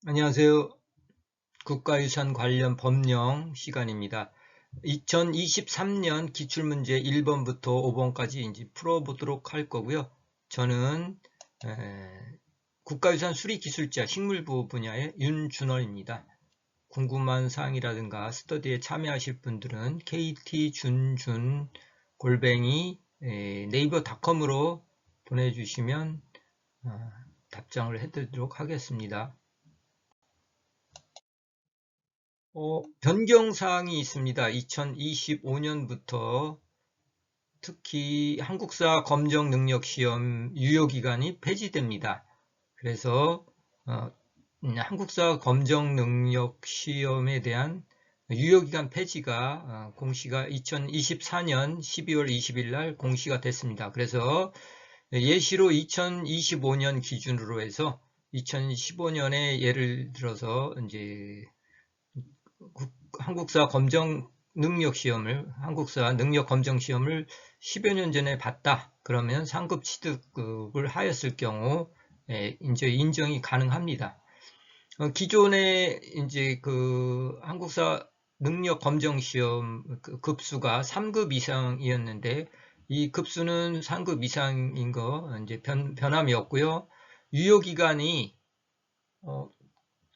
안녕하세요. 국가유산 관련 법령 시간입니다. 2023년 기출문제 1번부터 5번까지 이제 풀어보도록 할 거고요. 저는 국가유산 수리기술자 식물보호 분야의 윤준월입니다. 궁금한 사항이라든가 스터디에 참여하실 분들은 kt준준@네이버닷컴으로 보내주시면 답장을 해드리도록 하겠습니다. 변경사항이 있습니다. 2025년부터 특히 한국사 검정능력시험 유효기간이 폐지됩니다. 그래서 한국사 검정능력시험에 대한 유효기간 폐지가 공시가 2024년 12월 20일 날 공시가 됐습니다. 그래서 예시로 2025년 기준으로 해서 2015년에 예를 들어서 이제 한국사 능력 검정 시험을 10여 년 전에 봤다. 그러면 상급 취득을 하였을 경우 이제 인정이 가능합니다. 기존에 이제 그 한국사 능력 검정 시험 급수가 3급 이상이었는데 이 급수는 3급 이상인 거 이제 변함이 없고요. 유효 기간이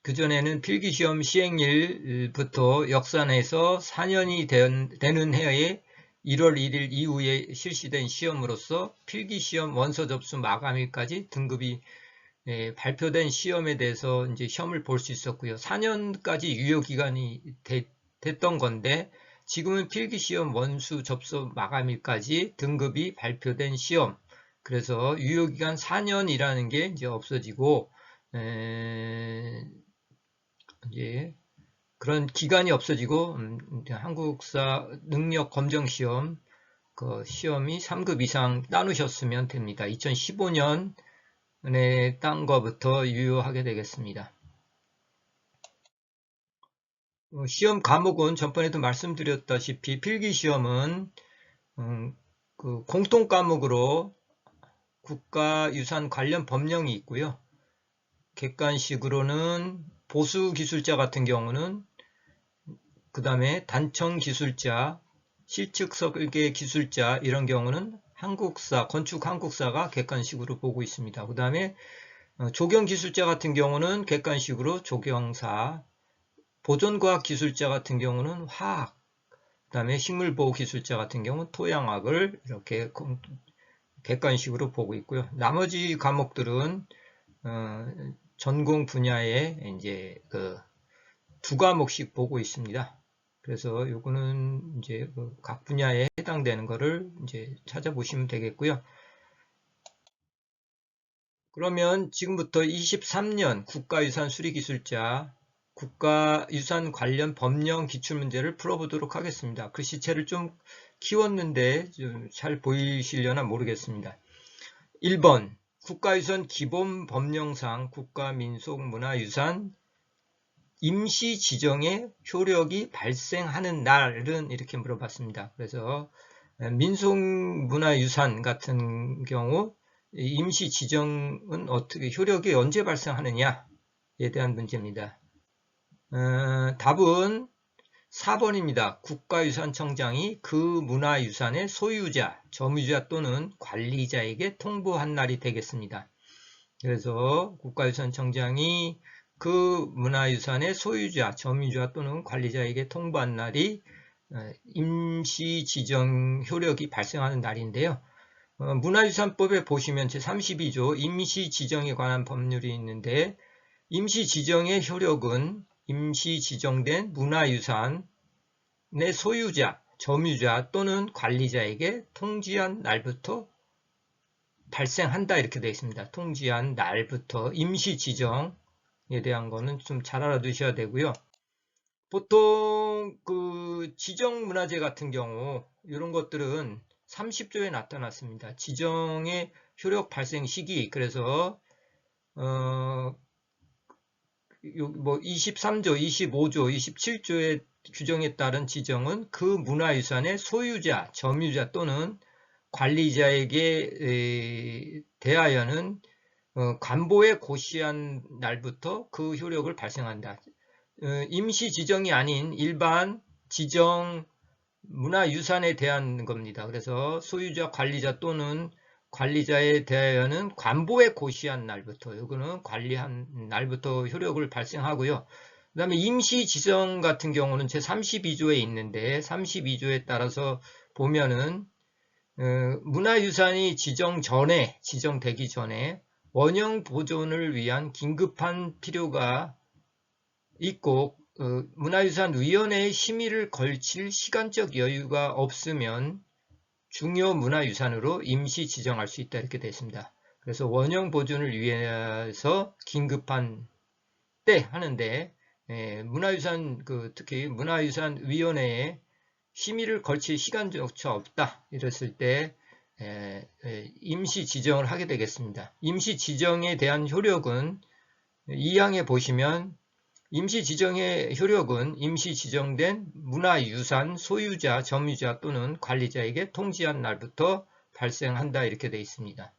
그전에는 필기시험 시행일부터 역산해서 4년이 되는 해에 1월 1일 이후에 실시된 시험으로서 필기시험 원서 접수 마감일까지 등급이 발표된 시험에 대해서 이제 시험을 볼 수 있었고요. 4년까지 유효기간이 됐던 건데 지금은 필기시험 원수 접수 마감일까지 등급이 발표된 시험, 그래서 유효기간 4년이라는 게 이제 없어지고 이제 그런 기간이 없어지고 한국사 능력 검정 시험 그 시험이 3급 이상 따누셨으면 됩니다. 2015년에 딴 거부터 유효하게 되겠습니다. 시험 과목은 전번에도 말씀드렸다시피 필기시험은 그 공통 과목으로 국가유산 관련 법령이 있고요. 객관식으로는 보수기술자 같은 경우는 그 다음에 단청기술자, 실측설계기술자 이런 경우는 한국사, 건축한국사가 객관식으로 보고 있습니다. 그 다음에 조경기술자 같은 경우는 객관식으로 조경사, 보존과학기술자 같은 경우는 화학, 그 다음에 식물보호기술자 같은 경우는 토양학을 이렇게 객관식으로 보고 있고요. 나머지 과목들은 전공 분야에 이제 그 두 과목씩 보고 있습니다. 그래서 요거는 이제 각 분야에 해당되는 거를 이제 찾아보시면 되겠고요. 그러면 지금부터 23년 국가유산 수리기술자 국가유산 관련 법령 기출문제를 풀어보도록 하겠습니다. 글씨체를 좀 키웠는데 좀 잘 보이시려나 모르겠습니다. 1번 국가유산 기본법령상 국가민속문화유산 임시 지정의 효력이 발생하는 날은 이렇게 물어봤습니다. 그래서 민속문화유산 같은 경우 임시 지정은 어떻게 효력이 언제 발생하느냐에 대한 문제입니다. 답은 4번입니다. 국가유산청장이 그 문화유산의 소유자, 점유자 또는 관리자에게 통보한 날이 되겠습니다. 그래서 국가유산청장이 그 문화유산의 소유자, 점유자 또는 관리자에게 통보한 날이 임시 지정 효력이 발생하는 날인데요. 문화유산법에 보시면 제32조 임시 지정에 관한 법률이 있는데 임시 지정의 효력은 임시 지정된 문화유산의 소유자, 점유자 또는 관리자에게 통지한 날부터 발생한다 이렇게 되어 있습니다. 통지한 날부터 임시 지정에 대한 거는 좀 잘 알아두셔야 되고요. 보통 그 지정문화재 같은 경우 이런 것들은 30조에 나타났습니다. 지정의 효력 발생 시기, 그래서 뭐 23조, 25조, 27조의 규정에 따른 지정은 그 문화유산의 소유자, 점유자 또는 관리자에게 대하여는 관보에 고시한 날부터 그 효력을 발생한다. 임시 지정이 아닌 일반 지정 문화유산에 대한 겁니다. 그래서 소유자, 관리자 또는 관리자에 대하여는 관보에 고시한 날부터, 이거는 관리한 날부터 효력을 발생하고요. 그 다음에 임시 지정 같은 경우는 제32조에 있는데 32조에 따라서 보면은 문화유산이 지정되기 전에 원형 보존을 위한 긴급한 필요가 있고 문화유산위원회의 심의를 걸칠 시간적 여유가 없으면 중요 문화유산으로 임시 지정할 수 있다 이렇게 되어 있습니다. 그래서 원형 보존을 위해서 긴급한 때 하는데 문화유산 특히 문화유산위원회에 심의를 걸칠 시간조차 없다 이랬을 때 임시 지정을 하게 되겠습니다. 임시 지정에 대한 효력은 2항에 보시면 임시 지정의 효력은 임시 지정된 문화유산 소유자, 점유자 또는 관리자에게 통지한 날부터 발생한다 이렇게 되어 있습니다.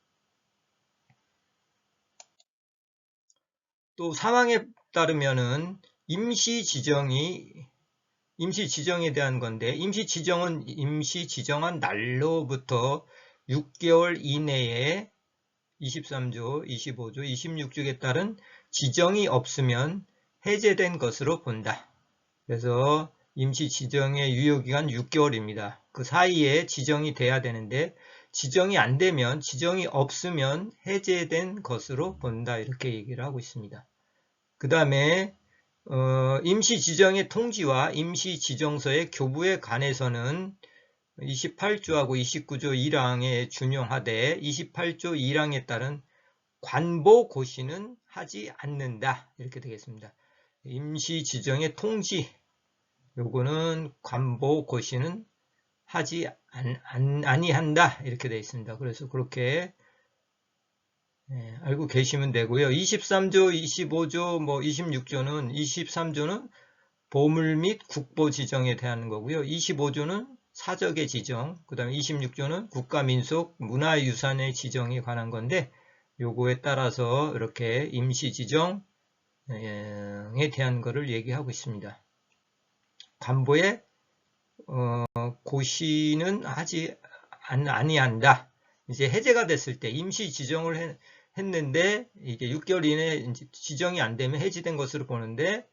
또 사항에 따르면은 임시 지정에 대한 건데 임시 지정은 임시 지정한 날로부터 6개월 이내에 23조, 25조, 26조에 따른 지정이 없으면 해제된 것으로 본다. 그래서 임시 지정의 유효기간 6개월입니다. 그 사이에 지정이 돼야 되는데 지정이 안 되면 지정이 없으면 해제된 것으로 본다 이렇게 얘기를 하고 있습니다. 그 다음에 임시 지정의 통지와 임시 지정서의 교부에 관해서는 28조하고 29조 1항에 준용하되 28조 1항에 따른 관보 고시는 하지 않는다 이렇게 되겠습니다. 임시 지정의 통지 요거는 관보 고시는 하지 아니한다 이렇게 되어 있습니다. 그래서 그렇게 알고 계시면 되고요. 23조, 25조, 26조는 23조는 보물 및 국보 지정에 대한 거고요. 25조는 사적의 지정, 그 다음에 26조는 국가민속 문화유산의 지정에 관한 건데 요거에 따라서 이렇게 임시 지정에 대한 거를 얘기하고 있습니다. 관보에 고시는 하지 아니한다. 이제 해제가 됐을 때 임시 지정을 했는데 이게 6개월 이내에 지정이 안 되면 해지된 것으로 보는데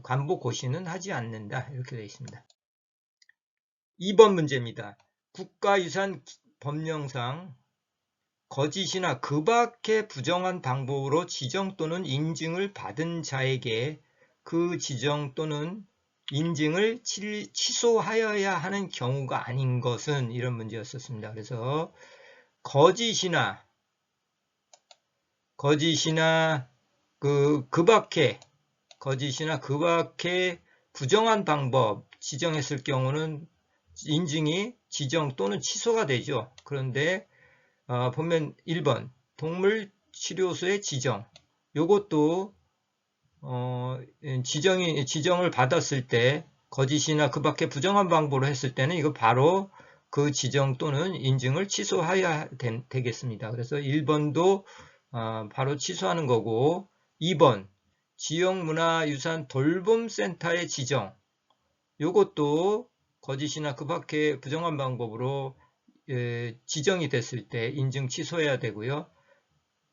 관보 고시는 하지 않는다 이렇게 되어 있습니다. 2번 문제입니다. 국가유산 법령상 거짓이나 그 밖의 부정한 방법으로 지정 또는 인증을 받은 자에게 그 지정 또는 인증을 취소하여야 하는 경우가 아닌 것은 이런 문제였었습니다. 그래서 거짓이나 그 밖에 부정한 방법 지정했을 경우는 인증이 지정 또는 취소가 되죠. 그런데 보면 1번 동물치료소의 지정 요것도 지정을 받았을 때 거짓이나 그 밖에 부정한 방법으로 했을 때는 이거 바로 그 지정 또는 인증을 취소해야 되겠습니다. 그래서 1번도 바로 취소하는 거고 2번 지역문화유산 돌봄센터의 지정 요것도 거짓이나 그 밖에 부정한 방법으로 지정이 됐을 때 인증 취소해야 되고요.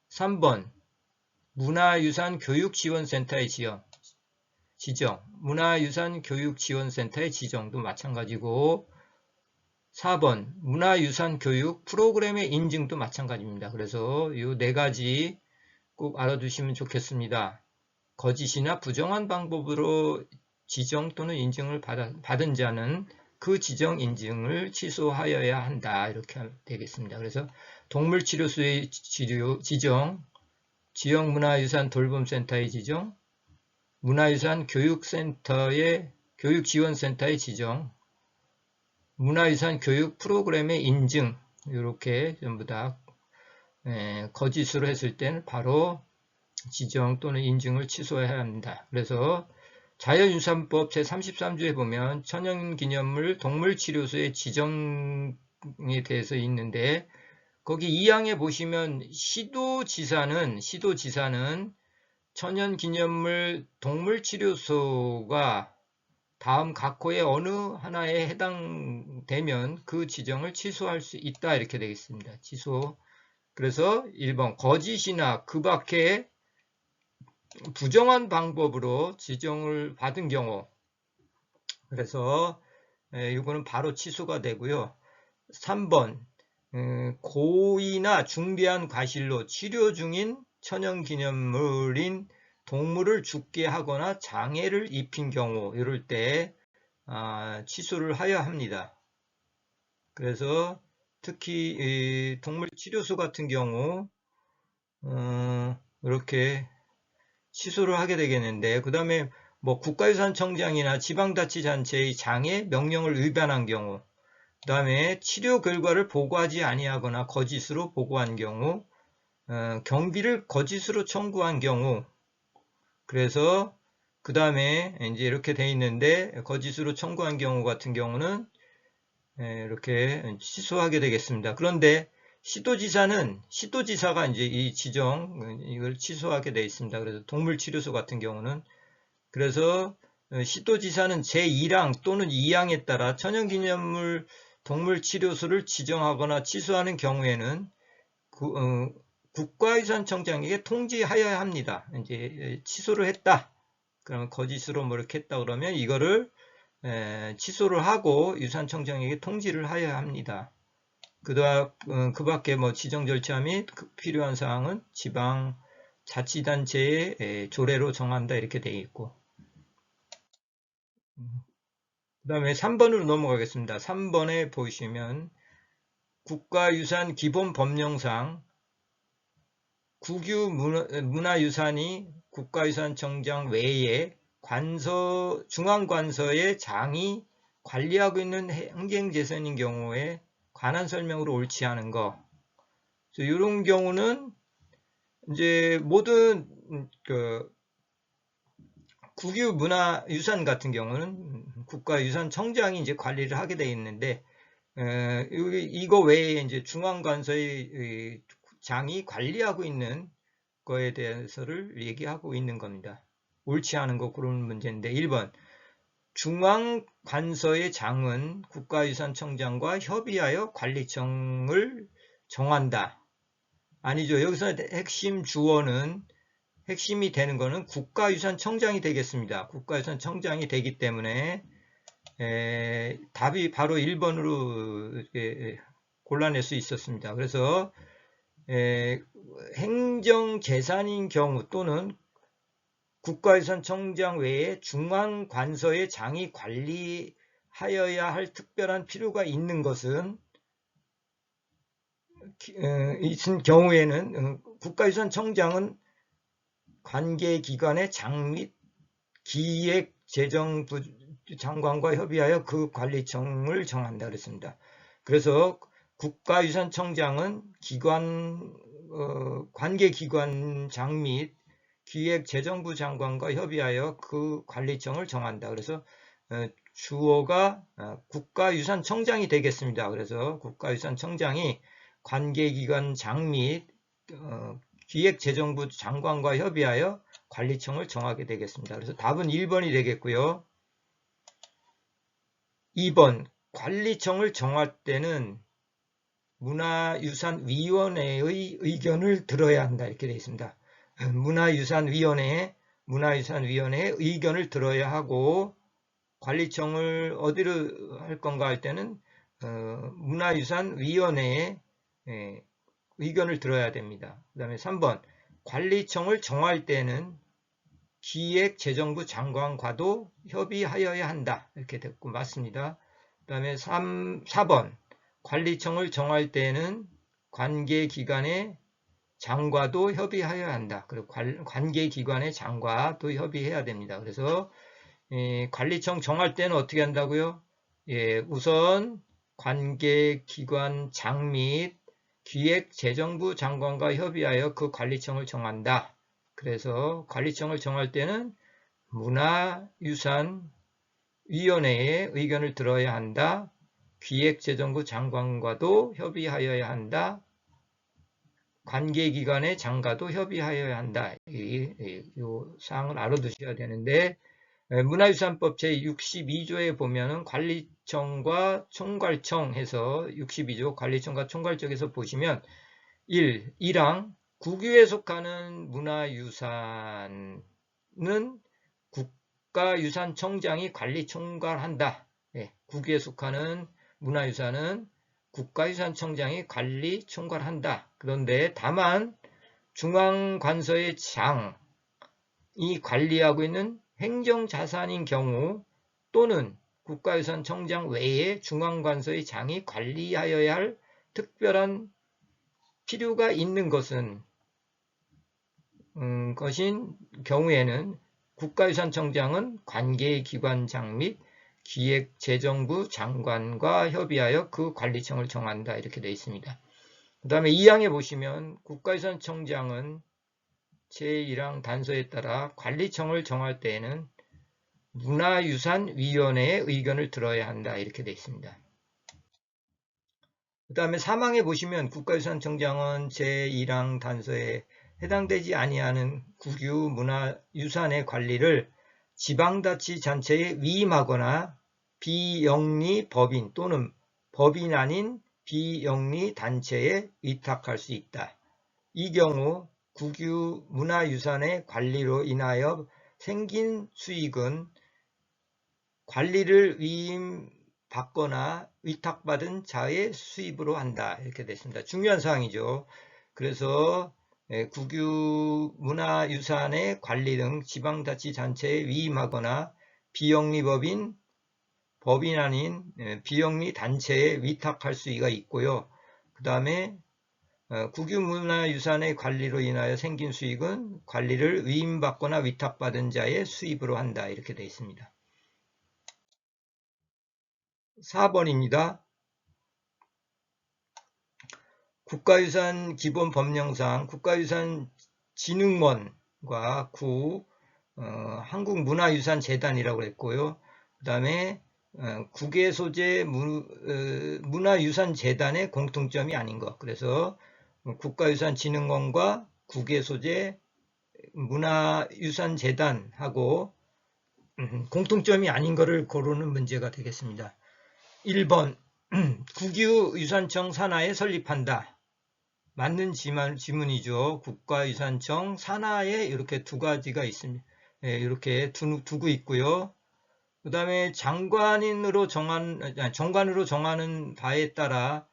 3번 문화유산 교육지원센터의 지정 문화유산 교육지원센터의 지정도 마찬가지고 4번 문화유산 교육 프로그램의 인증도 마찬가지입니다. 그래서 이 네 가지 꼭 알아두시면 좋겠습니다. 거짓이나 부정한 방법으로 지정 또는 인증을 받은 자는 그 지정 인증을 취소하여야 한다 이렇게 되겠습니다. 그래서 동물치료소의 지정, 지역문화유산 돌봄센터의 지정, 문화유산 교육지원센터의 지정, 문화유산 교육 프로그램의 인증 이렇게 전부 다 거짓으로 했을 때는 바로 지정 또는 인증을 취소해야 합니다. 그래서 자연유산법 제33조에 보면 천연기념물 동물치료소의 지정에 대해서 있는데 거기 2항에 보시면 시도지사는 천연기념물 동물치료소가 다음 각 호의 어느 하나에 해당되면 그 지정을 취소할 수 있다 이렇게 되겠습니다. 취소. 그래서 1번 거짓이나 그 밖에 부정한 방법으로 지정을 받은 경우, 그래서 이거는 바로 취소가 되고요. 3번 고의나 중대한 과실로 치료 중인 천연기념물인 동물을 죽게 하거나 장애를 입힌 경우, 이럴 때 취소를 하여야 합니다. 그래서 특히 동물치료소 같은 경우 이렇게 취소를 하게 되겠는데, 그 다음에 뭐 국가유산청장이나 지방자치단체의 장애 명령을 위반한 경우, 그 다음에 치료 결과를 보고하지 아니하거나 거짓으로 보고한 경우, 경비를 거짓으로 청구한 경우, 그래서 그 다음에 이제 이렇게 돼 있는데, 거짓으로 청구한 경우 같은 경우는 이렇게 취소하게 되겠습니다. 그런데 시도지사가 이제 이 지정, 이걸 취소하게 되어 있습니다. 그래서 동물치료소 같은 경우는, 그래서 시도지사는 제1항 또는 2항에 따라 천연기념물 동물치료소를 지정하거나 취소하는 경우에는 국가유산청장에게 통지하여야 합니다. 이제 취소를 했다. 그러면 거짓으로 뭐 이렇게 했다 그러면 이거를 취소를 하고 유산청장에게 통지를 하여야 합니다. 그 밖에 뭐 지정 절차 및 필요한 사항은 지방 자치단체의 조례로 정한다 이렇게 되어 있고, 그 다음에 3번으로 넘어가겠습니다. 3번에 보시면 국가유산 기본법령상 국유 문화유산이 국가유산청장 외에 중앙관서의 장이 관리하고 있는 행정재산인 경우에 관한 설명으로 옳지 않은 거. 이런 경우는 이제 모든 국유 문화유산 같은 경우는 국가유산청장이 이제 관리를 하게 되어 있는데, 이거 외에 이제 중앙관서의 장이 관리하고 있는 거에 대해서를 얘기하고 있는 겁니다. 옳지 않은 거 그런 문제인데, 1번 중앙관서의 장은 국가유산청장과 협의하여 관리청을 정한다. 아니죠. 여기서 핵심 주어는, 핵심이 되는 거는 국가유산청장이 되겠습니다. 국가유산청장이 되기 때문에 답이 바로 1번으로 골라낼 수 있었습니다. 그래서 행정재산인 경우 또는 국가유산청장 외에 중앙관서의 장이 관리하여야 할 특별한 필요가 있는 것은 있은 경우에는 국가유산청장은 관계기관의 장 및 기획재정부 장관과 협의하여 그 관리청을 정한다 그랬습니다. 그래서 국가유산청장은 관계기관 장 및 기획재정부 장관과 협의하여 그 관리청을 정한다. 그래서 주어가 국가유산청장이 되겠습니다. 그래서 국가유산청장이 관계기관 장 및 기획재정부 장관과 협의하여 관리청을 정하게 되겠습니다. 그래서 답은 1번이 되겠고요. 2번 관리청을 정할 때는 문화유산위원회의 의견을 들어야 한다 이렇게 되어 있습니다. 문화유산위원회의 의견을 들어야 하고, 관리청을 어디로 할 건가 할 때는 문화유산위원회의 의견을 들어야 됩니다. 그 다음에 3번 관리청을 정할 때는 기획재정부 장관과도 협의하여야 한다 이렇게 됐고 맞습니다. 그 다음에 4번 관리청을 정할 때는 관계기관의 장과도 협의하여야 한다. 그리고 관계기관의 장과도 협의해야 됩니다. 그래서 관리청 정할 때는 어떻게 한다고요? 우선 관계기관 장 및 기획재정부 장관과 협의하여 그 관리청을 정한다. 그래서 관리청을 정할 때는 문화유산위원회의 의견을 들어야 한다. 기획재정부 장관과도 협의하여야 한다. 관계기관의 장과도 협의하여야 한다. 이 사항을 알아두셔야 되는데, 문화유산법 제62조에 보면은 관리청과 총괄청 해서 62조 관리청과 총괄청에서 보시면 1항 국유에 속하는 문화유산은 국가유산청장이 관리 총괄한다. 국유에 속하는 문화유산은 국가유산청장이 관리 총괄한다. 그런데 다만 중앙관서의 장이 관리하고 있는 행정자산인 경우 또는 국가유산청장 외에 중앙관서의 장이 관리하여야 할 특별한 필요가 있는 것인 경우에는 국가유산청장은 관계기관장 및 기획재정부 장관과 협의하여 그 관리청을 정한다. 이렇게 되어 있습니다. 그 다음에 2항에 보시면 국가유산청장은 제1항 단서에 따라 관리청을 정할 때에는 문화유산위원회의 의견을 들어야 한다. 이렇게 되어 있습니다. 그 다음에 3항에 보시면 국가유산청장은 제1항 단서에 해당되지 아니하는 국유 문화유산의 관리를 지방자치단체에 위임하거나 비영리 법인 또는 법인 아닌 비영리 단체에 위탁할 수 있다. 이 경우 국유 문화유산의 관리로 인하여 생긴 수익은 관리를 위임받거나 위탁받은 자의 수입으로 한다. 이렇게 됐습니다. 중요한 사항이죠. 그래서 국유 문화유산의 관리 등 지방자치단체에 위임하거나 비영리법인, 법인 아닌 비영리 단체에 위탁할 수가 있고요. 그 다음에 국유 문화유산의 관리로 인하여 생긴 수익은 관리를 위임받거나 위탁받은 자의 수입으로 한다. 이렇게 되어 있습니다. 4번입니다. 국가유산 기본법령상 국가유산진흥원과 한국문화유산재단이라고 했고요. 그 다음에 국외 소재 문화유산재단의 공통점이 아닌 것. 그래서 국가유산진흥원과 국외 소재 문화유산재단하고 공통점이 아닌 것을 고르는 문제가 되겠습니다. 1번 국유유산청 산하에 설립한다. 맞는 지문이죠. 국가유산청 산하에 이렇게 두 가지가 있습니다. 이렇게 두고 있고요. 그 다음에 정관으로 정하는 바에 따라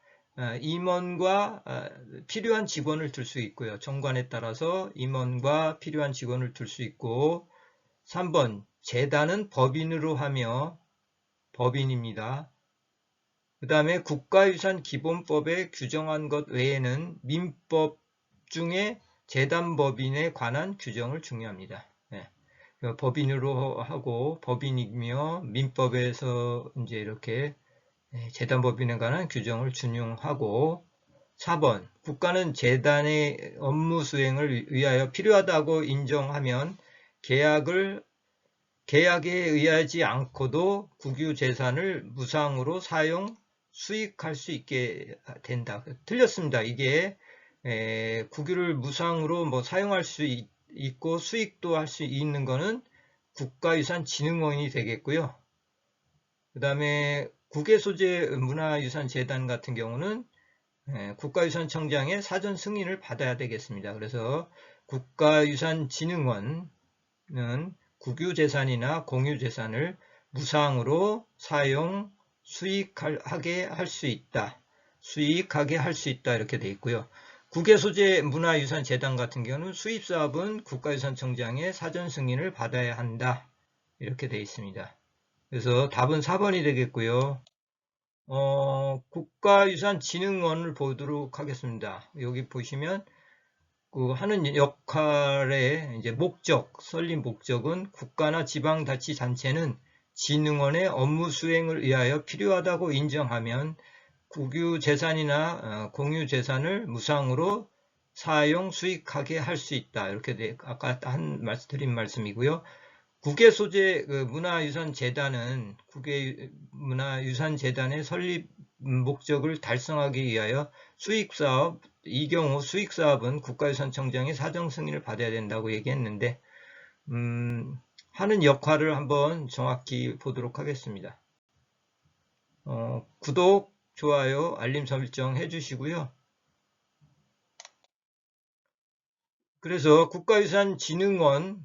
임원과 필요한 직원을 둘 수 있고요. 정관에 따라서 임원과 필요한 직원을 둘 수 있고 3번 재단은 법인으로 하며 법인입니다. 그 다음에 국가유산기본법에 규정한 것 외에는 민법 중에 재단법인에 관한 규정을 중요합니다. 법인으로 하고 법인이며 민법에서 이제 이렇게 재단법인에 관한 규정을 준용하고 4번 국가는 재단의 업무 수행을 위하여 필요하다고 인정하면 계약에 의하지 않고도 국유재산을 무상으로 사용 수익할 수 있게 된다. 틀렸습니다. 이게 국유를 무상으로 사용할 수 있고 수익도 할 수 있는 거는 국가유산진흥원이 되겠고요. 그 다음에 국외소재 문화유산재단 같은 경우는 국가유산청장의 사전 승인을 받아야 되겠습니다. 그래서 국가유산진흥원은 국유재산이나 공유재산을 무상으로 사용 수익하게 할 수 있다. 이렇게 되어 있고요. 국외소재 문화유산재단 같은 경우는 수입사업은 국가유산청장의 사전 승인을 받아야 한다. 이렇게 되어 있습니다. 그래서 답은 4번이 되겠고요. 국가유산진흥원을 보도록 하겠습니다. 여기 보시면 그 하는 역할의 이제 설립 목적은 국가나 지방자치단체는 진흥원의 업무 수행을 위하여 필요하다고 인정하면 국유재산이나 공유재산을 무상으로 사용 수익하게 할 수 있다. 이렇게 아까 드린 말씀이고요. 국외소재 문화유산재단은 국외문화유산재단의 설립 목적을 달성하기 위하여 수익사업, 이 경우 수익사업은 국가유산청장의 사정 승인을 받아야 된다고 얘기했는데 하는 역할을 한번 정확히 보도록 하겠습니다. 구독, 좋아요, 알림 설정 해주시고요. 그래서 국가유산진흥원은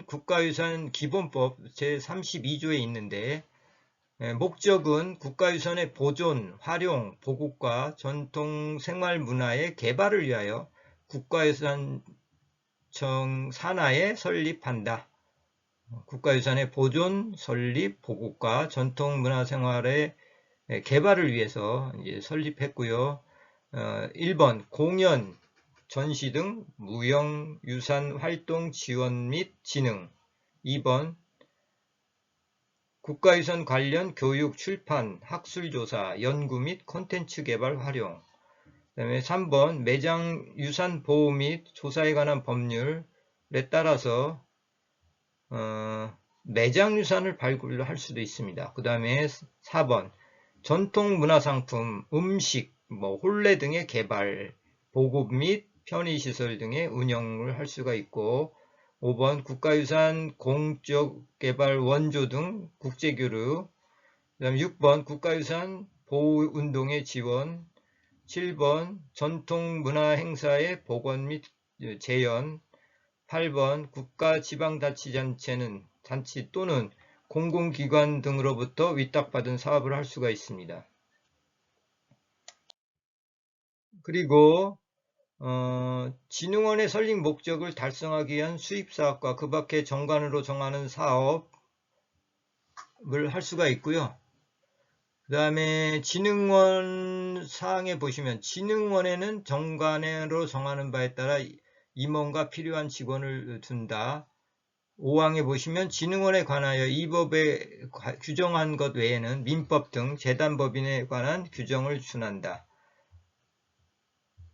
국가유산기본법 제32조에 있는데 목적은 국가유산의 보존, 활용, 보급과 전통 생활문화의 개발을 위하여 국가유산청 산하에 설립한다. 국가유산의 보존, 설립, 보급과 전통문화생활의 개발을 위해서 이제 설립했고요. 1번 공연, 전시 등 무형유산 활동 지원 및 진흥. 2번 국가유산 관련 교육, 출판, 학술조사, 연구 및 콘텐츠 개발 활용. 그다음에 3번 매장 유산 보호 및 조사에 관한 법률에 따라서 매장 유산을 발굴할 수도 있습니다. 그 다음에 4번 전통 문화상품, 음식, 혼례 등의 개발, 보급 및 편의시설 등의 운영을 할 수가 있고 5번 국가유산 공적개발 원조 등 국제교류. 그 다음 6번 국가유산 보호운동의 지원. 7번 전통문화행사의 복원 및 재현. 8번 국가지방자치단체는 단체 또는 공공기관 등으로부터 위탁받은 사업을 할 수가 있습니다. 그리고 진흥원의 설립 목적을 달성하기 위한 수입사업과 그 밖의 정관으로 정하는 사업을 할 수가 있고요. 그 다음에 진흥원 사항에 보시면 진흥원에는 정관으로 정하는 바에 따라 임원과 필요한 직원을 둔다. 5항에 보시면 진흥원에 관하여 이 법에 규정한 것 외에는 민법 등 재단법인에 관한 규정을 준한다.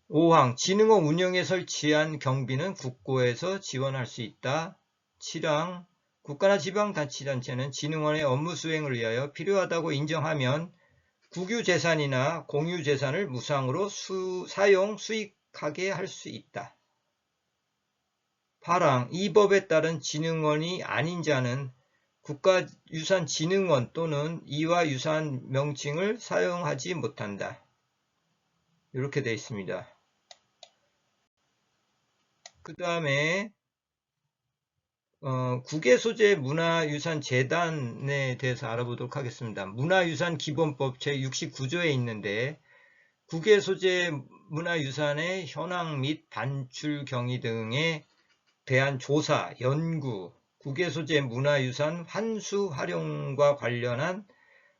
5항 진흥원 운영에 설치한 경비는 국고에서 지원할 수 있다. 7항 국가나 지방자치단체는 진흥원의 업무 수행을 위하여 필요하다고 인정하면 국유재산이나 공유재산을 무상으로 사용, 수익하게 할 수 있다. 8항 이 법에 따른 진흥원이 아닌 자는 국가유산진흥원 또는 이와 유사한 명칭을 사용하지 못한다. 이렇게 되어 있습니다. 그 다음에 국외소재 문화유산재단에 대해서 알아보도록 하겠습니다. 문화유산기본법 제69조에 있는데 국외소재 문화유산의 현황 및 반출 경위 등에 대한 조사, 연구, 국외소재 문화유산 환수 활용과 관련한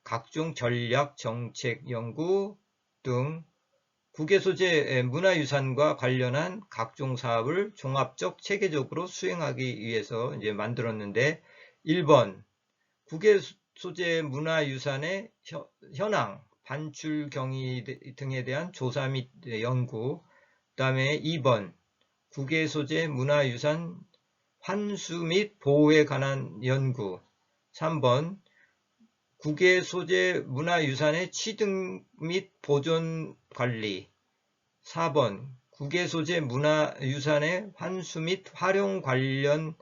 각종 전략, 정책, 연구 등 국외소재 문화유산과 관련한 각종 사업을 종합적, 체계적으로 수행하기 위해서 이제 만들었는데 1번 국외소재 문화유산의 현황, 반출 경위 등에 대한 조사 및 연구. 그 다음에 2번 국외소재 문화유산 환수 및 보호에 관한 연구. 3번 국외소재 문화유산의 취득 및 보존 관리. 4번 국외소재 문화유산의 환수 및 활용 관련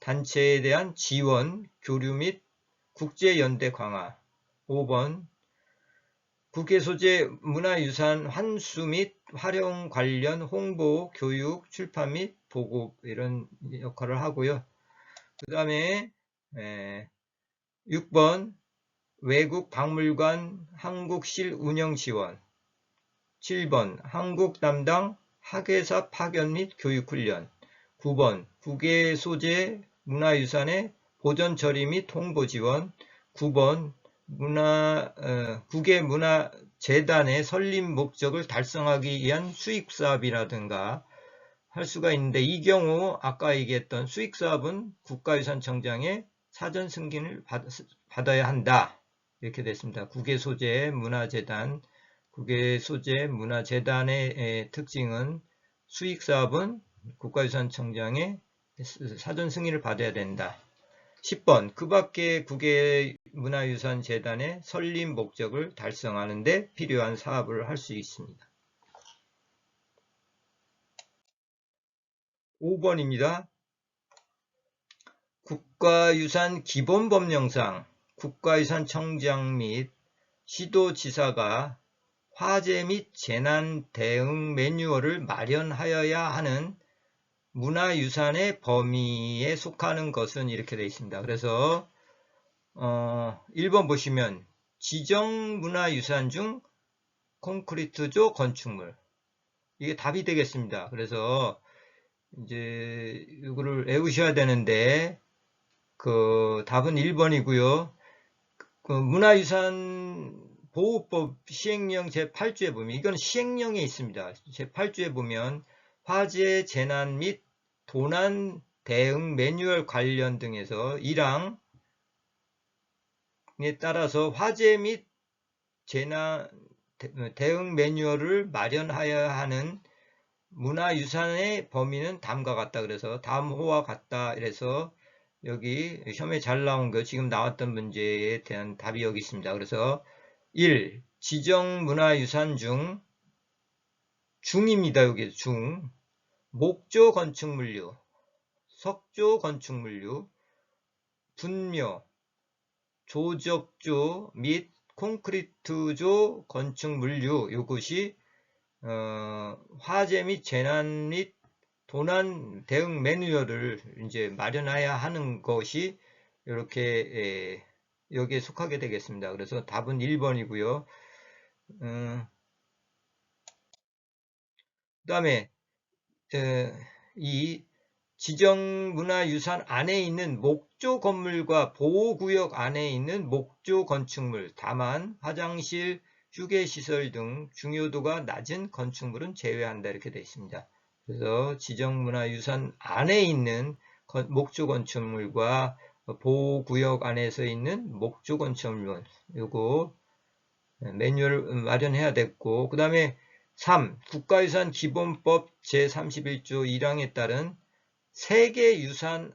단체에 대한 지원, 교류 및 국제연대 강화. 5번 국외소재 문화유산 환수 및 활용 관련 홍보, 교육, 출판 및 보급 이런 역할을 하고요. 그 다음에 6번 외국 박물관 한국실 운영 지원. 7번 한국 담당 학예사 파견 및 교육 훈련. 9번 국외소재 문화유산의 보전 처리 및 홍보 지원. 9번 국외문화재단의 설립 목적을 달성하기 위한 수익사업이라든가 할 수가 있는데 이 경우 아까 얘기했던 수익사업은 국가유산청장의 사전 승인을 받아야 한다. 이렇게 됐습니다. 국외소재 문화재단, 국외소재 문화재단의 특징은 수익사업은 국가유산청장의 사전 승인을 받아야 된다. 10번 그 밖의 국외 문화유산 재단의 설립 목적을 달성하는 데 필요한 사업을 할 수 있습니다. 5번입니다. 국가유산 기본법령상 국가유산청장 및 시도지사가 화재 및 재난 대응 매뉴얼을 마련하여야 하는 문화유산의 범위에 속하는 것은 이렇게 되어 있습니다. 그래서 1번 보시면 지정문화유산 중 콘크리트조 건축물, 이게 답이 되겠습니다. 그래서 이제 이거를 외우셔야 되는데 그 답은 1번이고요. 그 문화유산 보호법 시행령 제8조에 보면, 이건 시행령에 있습니다. 제8조에 보면 화재, 재난 및 도난 대응 매뉴얼 관련 등에서 1항에 따라서 화재 및 재난 대응 매뉴얼을 마련하여야 하는 문화유산의 범위는 다음과 같다. 그래서 다음호와 같다. 이래서 여기 시험에 잘 나온 거 지금 나왔던 문제에 대한 답이 여기 있습니다. 그래서 1. 지정문화유산 중 중입니다. 여기 중. 목조 건축물류, 석조 건축물류, 분묘, 조적조 및 콘크리트조 건축물류, 이것이 화재 및 재난 및 도난 대응 매뉴얼을 이제 마련해야 하는 것이 이렇게 여기에 속하게 되겠습니다. 그래서 답은 1번이고요. 그 다음에 이 지정문화유산 안에 있는 목조 건물과 보호구역 안에 있는 목조 건축물, 다만 화장실, 휴게시설 등 중요도가 낮은 건축물은 제외한다. 이렇게 되어 있습니다. 그래서 지정문화유산 안에 있는 목조 건축물과 보호구역 안에서 있는 목조 건축물, 요거 매뉴얼 마련해야 됐고, 그 다음에 3. 국가유산 기본법 제31조 1항에 따른 세계유산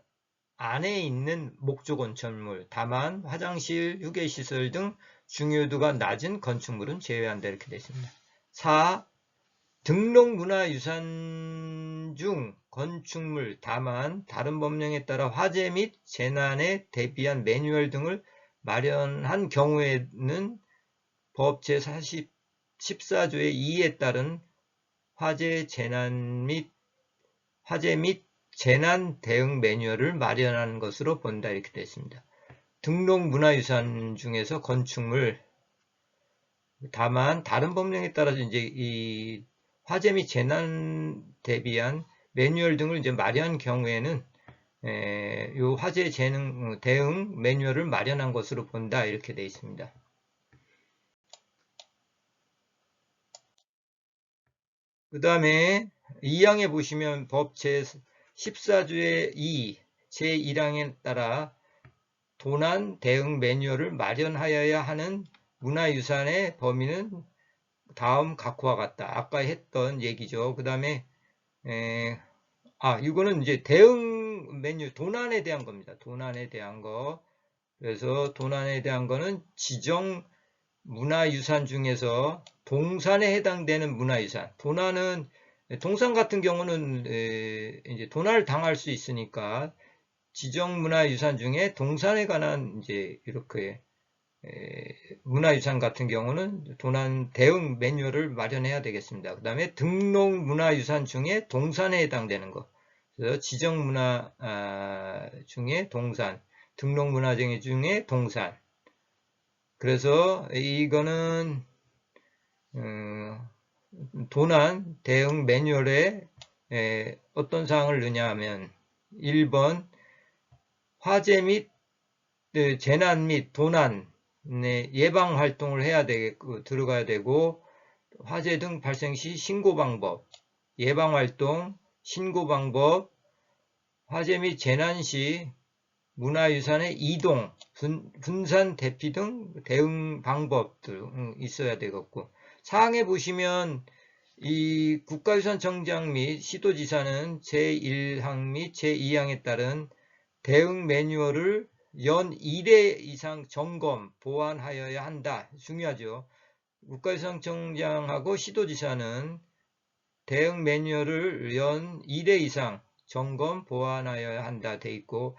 안에 있는 목조 건축물, 다만 화장실, 휴게시설 등 중요도가 낮은 건축물은 제외한다. 이렇게 되어 있습니다. 4. 등록문화유산 중 건축물, 다만 다른 법령에 따라 화재 및 재난에 대비한 매뉴얼 등을 마련한 경우에는 법 제14조의 2에 따른 화재 및 재난 대응 매뉴얼을 마련하는 것으로 본다. 이렇게 되어 있습니다. 등록 문화유산 중에서 건축물, 다만 다른 법령에 따라서 이제 이 화재 및 재난 대비한 매뉴얼 등을 이제 마련한 경우에는 이 화재 대응 매뉴얼을 마련한 것으로 본다. 이렇게 되어 있습니다. 그 다음에 2항에 보시면 법 제14조의 2, 제1항에 따라 도난 대응 매뉴얼을 마련하여야 하는 문화유산의 범위는 다음 각호와 같다. 아까 했던 얘기죠. 그 다음에 이거는 이제 대응 매뉴, 도난에 대한 겁니다. 도난에 대한 거. 그래서 도난에 대한 거는 지정 문화유산 중에서 동산에 해당되는 문화유산. 도난은 동산 같은 경우는 이제 도난을 당할 수 있으니까 지정문화유산 중에 동산에 관한 이제 이렇게 문화유산 같은 경우는 도난 대응 매뉴얼을 마련해야 되겠습니다. 그 다음에 등록문화유산 중에 동산에 해당되는 것. 그래서 지정문화 중에 동산, 등록문화 중에 동산. 그래서 이거는 도난 대응 매뉴얼에 어떤 사항을 넣냐 하면 1번 화재 및 재난 및 도난의 예방 활동을 해야 되고 들어가야 되고, 화재 등 발생 시 신고 방법, 예방 활동, 신고 방법, 화재 및 재난 시 문화유산의 이동, 분산 대피 등 대응 방법들 있어야 되겠고, 사항에 보시면 이 국가유산청장 및 시도지사는 제1항 및 제2항에 따른 대응 매뉴얼을 연 1회 이상 점검, 보완하여야 한다. 중요하죠. 국가유산청장하고 시도지사는 대응 매뉴얼을 연 1회 이상 점검, 보완하여야 한다 돼 있고,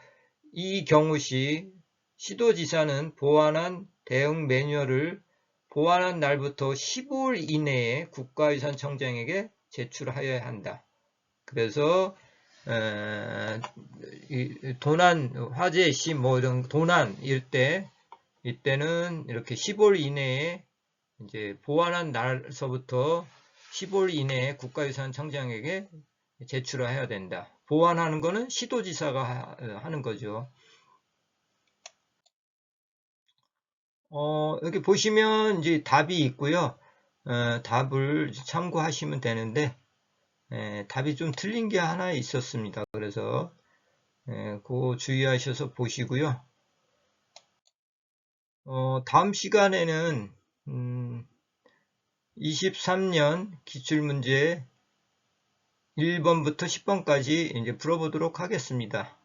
이 경우시 시도지사는 보완한 대응 매뉴얼을 보완한 날부터 15일 이내에 국가유산청장에게 제출하여야 한다. 그래서 도난, 화재 시 뭐 이런 도난일 때 이때는 이렇게 15일 이내에 이제 보완한 날서부터 15일 이내에 국가유산청장에게 제출을 해야 된다. 보완하는 거는 시도지사가 하는 거죠. 여기 보시면 이제 답이 있고요. 답을 참고하시면 되는데, 답이 좀 틀린 게 하나 있었습니다. 그래서 그거 주의하셔서 보시고요. 다음 시간에는 23년 기출문제 1번부터 10번까지 이제 풀어보도록 하겠습니다.